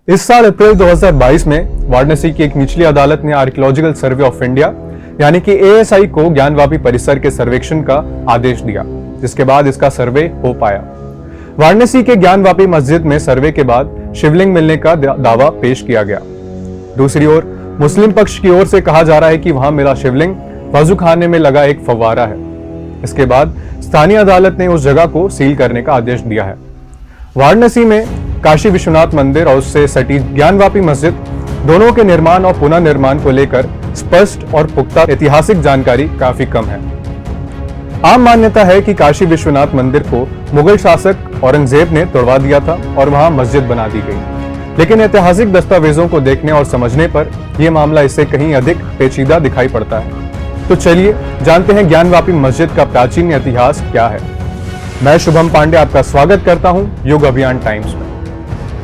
इस साल अप्रैल 2022 में वाराणसी की एक निचली अदालत ने आर्कियोलॉजिकल सर्वे ऑफ इंडिया यानी कि एएसआई को ज्ञानवापी परिसर के सर्वेक्षण का आदेश दिया, जिसके बाद इसका सर्वे हो पाया। वाराणसी के ज्ञानवापी मस्जिद में सर्वे के बाद शिवलिंग मिलने का दावा पेश किया गया। दूसरी ओर मुस्लिम पक्ष की ओर से कहा जा रहा है कि वहां मिला शिवलिंग वजू खाने में लगा एक फव्वारा है। इसके बाद स्थानीय अदालत ने उस जगह को सील करने का आदेश दिया है। वाराणसी में काशी विश्वनाथ मंदिर और उससे सटी ज्ञानवापी मस्जिद दोनों के निर्माण और पुनर्निर्माण को लेकर स्पष्ट और पुख्ता ऐतिहासिक जानकारी काफी कम है। आम मान्यता है कि काशी विश्वनाथ मंदिर को मुगल शासक औरंगजेब ने तोड़वा दिया था और वहां मस्जिद बना दी गई, लेकिन ऐतिहासिक दस्तावेजों को देखने और समझने पर यह मामला इससे कहीं अधिक पेचीदा दिखाई पड़ता है। तो चलिए जानते हैं ज्ञानवापी मस्जिद का प्राचीन इतिहास क्या है। मैं शुभम पांडे आपका स्वागत करता हूं युग अभियान टाइम्स में।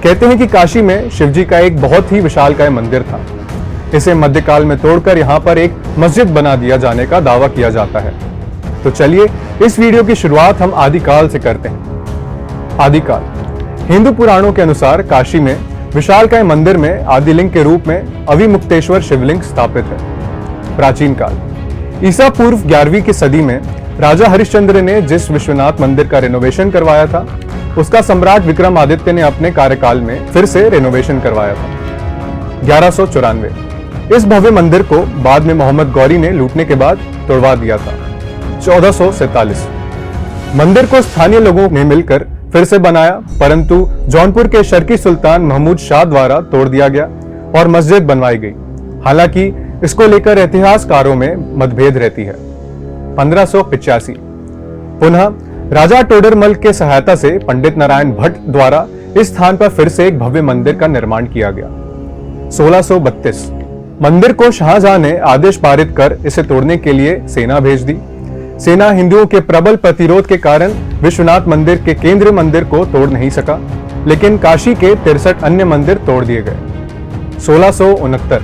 कहते हैं कि काशी में शिवजी का एक बहुत ही विशालकाय मंदिर था। इसे मध्यकाल में तोड़कर यहाँ पर एक मस्जिद बना दिया जाने का दावा किया जाता है। तो चलिए इस वीडियो की शुरुआत हम आदिकाल से करते हैं। आदिकाल हिंदू पुराणों के अनुसार काशी में विशालकाय मंदिर में आदिलिंग के रूप में अविमुक्तेश्वर शिवलिंग स्थापित है। प्राचीन काल ईसा पूर्व 11वीं की सदी में राजा हरिश्चंद्र ने जिस विश्वनाथ मंदिर का रेनोवेशन करवाया था, उसका सम्राट विक्रमादित्य ने अपने कार्यकाल में फिर से रेनोवेशन करवाया था 1194। इस भव्य मंदिर को बाद में मोहम्मद गौरी ने लूटने के बाद तोड़वा दिया था 1447। मंदिर को स्थानीय लोगों ने मिलकर फिर से बनाया, परंतु जौनपुर के शर्की सुल्तान महमूद शाह द्वारा तोड़ दिया गया और मस्जिद बनवाई गई। हालांकि इसको लेकर इतिहासकारों में मतभेद रहती है। 1585 पुनः राजा टोडरमल के सहायता से पंडित नारायण भट्ट द्वारा इस स्थान पर फिर से एक भव्य मंदिर का निर्माण किया गया। 1632 मंदिर को शाहजहां ने आदेश पारित कर इसे तोड़ने के लिए सेना भेज दी। सेना हिंदुओं के प्रबल प्रतिरोध के कारण विश्वनाथ मंदिर के केंद्रीय मंदिर को तोड़ नहीं सका, लेकिन काशी के 63 अन्य मंदिर तोड़ दिए गए। 1669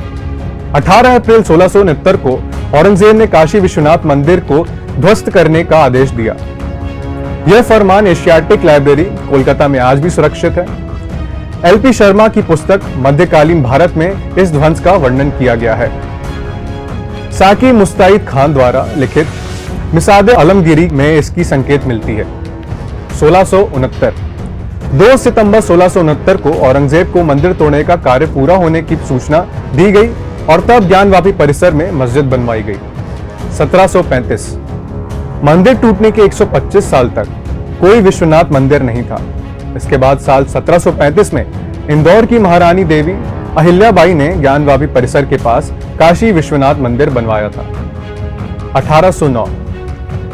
18 अप्रैल 1669 को औरंगजेब ने काशी विश्वनाथ मंदिर को ध्वस्त करने का आदेश दिया। यह फरमान एशियाटिक लाइब्रेरी कोलकाता में आज भी सुरक्षित है। एलपी शर्मा की पुस्तक मध्यकालीन भारत में इस ध्वंस का वर्णन किया गया है। साकी मुस्तैद खान द्वारा लिखित मिसादे आलमगीरी में इसकी संकेत मिलती है। 1669 2 सितंबर 1669 को औरंगजेब को मंदिर तोड़ने का कार्य पूरा होने की सूचना दी गई और तब ज्ञानवापी परिसर में मस्जिद बनवाई गई। 1735 मंदिर टूटने के 125 साल तक कोई विश्वनाथ मंदिर नहीं था। इसके बाद साल 1735 में इंदौर की महारानी देवी अहिल्याबाई ने ज्ञानवापी परिसर के पास काशी विश्वनाथ मंदिर बनवाया था। 1809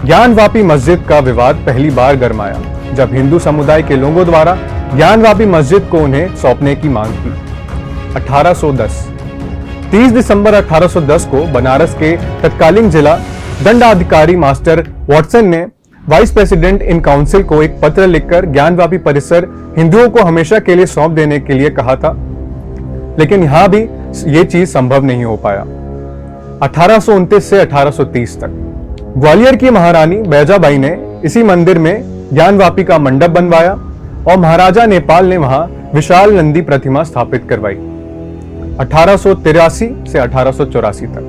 ज्ञानवापी मस्जिद का विवाद पहली बार गरमाया जब हिंदू समुदाय के लोगों द्वारा ज्ञानवापी मस्जिद को उन्हें सौंपने की मांग की। 1810 30 दिसंबर 1810 को बनारस के तत्कालीन जिला दंडाधिकारी मास्टर वॉटसन ने वाइस प्रेसिडेंट इन काउंसिल को एक पत्र लिखकर ज्ञानवापी परिसर हिंदुओं को हमेशा के लिए सौंप देने के लिए कहा था, लेकिन यहां भी यह चीज संभव नहीं हो पाया। 1829 से 1830 तक ग्वालियर की महारानी बैजाबाई ने इसी मंदिर में ज्ञानवापी का मंडप बनवाया और महाराजा नेपाल ने वहां विशाल नंदी प्रतिमा स्थापित करवाई। 1883 से 1884 तक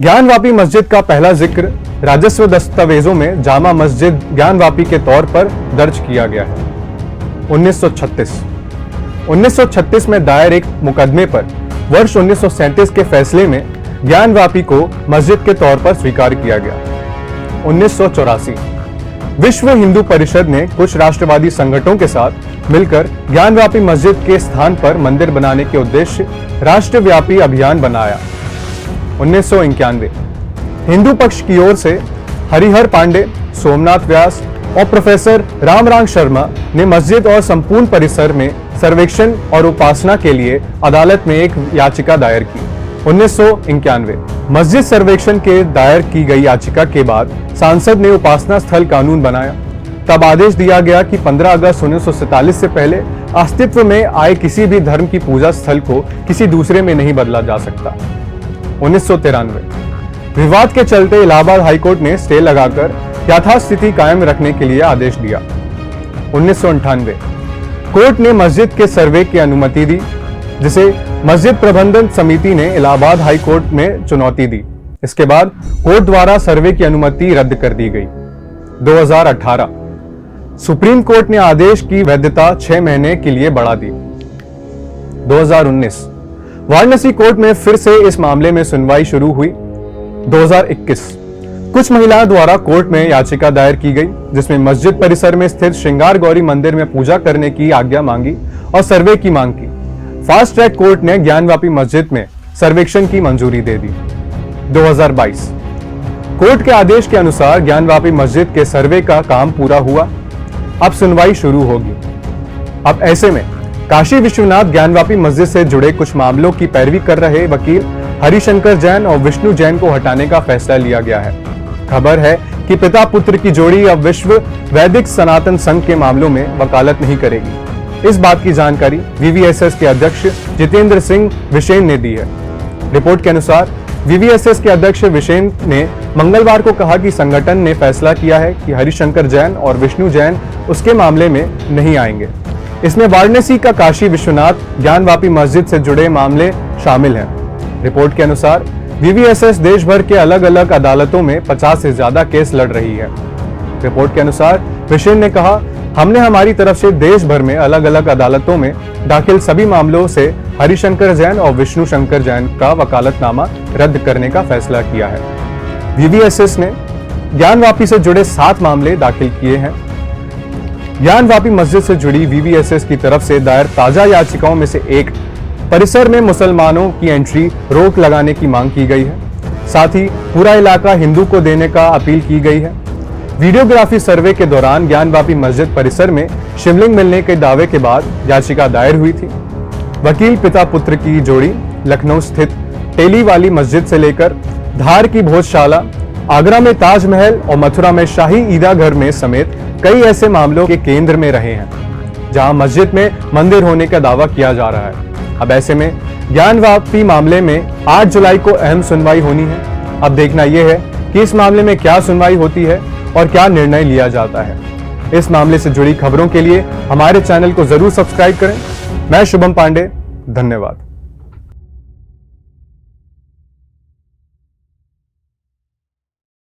ज्ञानवापी मस्जिद का पहला जिक्र राजस्व दस्तावेजों में जामा मस्जिद ज्ञानवापी के तौर पर दर्ज किया गया है। 1936 में दायर एक मुकदमे पर वर्ष 1937 के फैसले में ज्ञानवापी को मस्जिद के तौर पर स्वीकार किया गया। 1984 विश्व हिंदू परिषद ने कुछ राष्ट्रवादी संगठनों के साथ मिलकर ज्ञानवापी मस्जिद के स्थान पर मंदिर बनाने के उद्देश्य राष्ट्रव्यापी अभियान बनाया। 1991 हिंदू पक्ष की ओर से हरिहर पांडे, सोमनाथ व्यास और प्रोफेसर रामरांग शर्मा ने मस्जिद और संपूर्ण परिसर में सर्वेक्षण और उपासना के लिए अदालत में एक याचिका दायर की। 1991 मस्जिद सर्वेक्षण के दायर की गई याचिका के बाद सांसद ने उपासना स्थल कानून बनाया। तब आदेश दिया गया कि 15 अगस्त 1947 से पहले अस्तित्व में आए किसी भी धर्म की पूजा स्थल को किसी दूसरे में नहीं बदला जा सकता। 1993 विवाद के चलते इलाहाबाद हाईकोर्ट ने स्टे लगाकर यथास्थिति कायम रखने के लिए आदेश दिया। 1998 कोर्ट ने मस्जिद के सर्वे की अनुमति दी जिसे मस्जिद प्रबंधन समिति ने इलाहाबाद हाई कोर्ट में चुनौती दी। इसके बाद कोर्ट द्वारा सर्वे की अनुमति रद्द कर दी गई। 2018 सुप्रीम कोर्ट ने आदेश की वैधता 6 महीने के लिए बढ़ा दी। 2019 वाराणसी कोर्ट में फिर से इस मामले में सुनवाई शुरू हुई। 2021 कुछ महिलाओं द्वारा कोर्ट में याचिका दायर की गई, जिसमें मस्जिद परिसर में स्थित श्रृंगार गौरी मंदिर में पूजा करने की आज्ञा मांगी और सर्वे की मांग की। फास्ट ट्रैक कोर्ट ने ज्ञानवापी मस्जिद में सर्वेक्षण की मंजूरी दे दी। 2022 कोर्ट के आदेश के अनुसार ज्ञानवापी मस्जिद के सर्वे का काम पूरा हुआ। अब सुनवाई शुरू होगी। अब ऐसे में काशी विश्वनाथ ज्ञानवापी मस्जिद से जुड़े कुछ मामलों की पैरवी कर रहे वकील हरिशंकर जैन और विष्णु जैन को हटाने का फैसला लिया गया है। खबर है कि पिता पुत्र की जोड़ी अब विश्व वैदिक सनातन संघ के मामलों में वकालत नहीं करेगी। इस बात की जानकारी वीवीएसएस के अध्यक्ष जितेंद्र सिंह विशेन ने दी है। रिपोर्ट के अनुसार वीवीएसएस के अध्यक्ष विशेन ने मंगलवार को कहा कि संगठन ने फैसला किया है कि हरिशंकर जैन और विष्णु जैन उसके मामले में नहीं आएंगे। इसमें वाराणसी का काशी विश्वनाथ ज्ञानवापी मस्जिद से जुड़े मामले शामिल हैं। रिपोर्ट के अनुसार वीवीएसएस देश भर के अलग अलग अदालतों में 50 से ज्यादा केस लड़ रही है। रिपोर्ट के अनुसार विशेन ने कहा, हमने हमारी तरफ से देश भर में अलग अलग अदालतों में दाखिल सभी मामलों से हरिशंकर जैन और विष्णु शंकर जैन का वकालतनामा रद्द करने का फैसला किया है। वीवीएसएस ने ज्ञानवापी से जुड़े 7 मामले दाखिल किए हैं। ज्ञानवापी मस्जिद से जुड़ी वीवीएसएस की तरफ से दायर ताजा याचिकाओं में से एक परिसर में मुसलमानों की एंट्री रोक लगाने की मांग की गई है। साथ ही पूरा इलाका हिंदू को देने का अपील की गई है। वीडियोग्राफी सर्वे के दौरान ज्ञानवापी मस्जिद परिसर में शिवलिंग मिलने के दावे के बाद याचिका दायर हुई थी। वकील पिता पुत्र की जोड़ी लखनऊ स्थित टेली वाली मस्जिद से लेकर धार की भोजशाला, आगरा में ताजमहल और मथुरा में शाही ईदगाह घर में समेत कई ऐसे मामलों के केंद्र में रहे हैं जहां मस्जिद में मंदिर होने का दावा किया जा रहा है। अब ऐसे में ज्ञानवापी मामले में 8 जुलाई को अहम सुनवाई होनी है। अब देखना यह है कि इस मामले में क्या सुनवाई होती है और क्या निर्णय लिया जाता है। इस मामले से जुड़ी खबरों के लिए हमारे चैनल को जरूर सब्सक्राइब करें। मैं शुभम पांडे, धन्यवाद।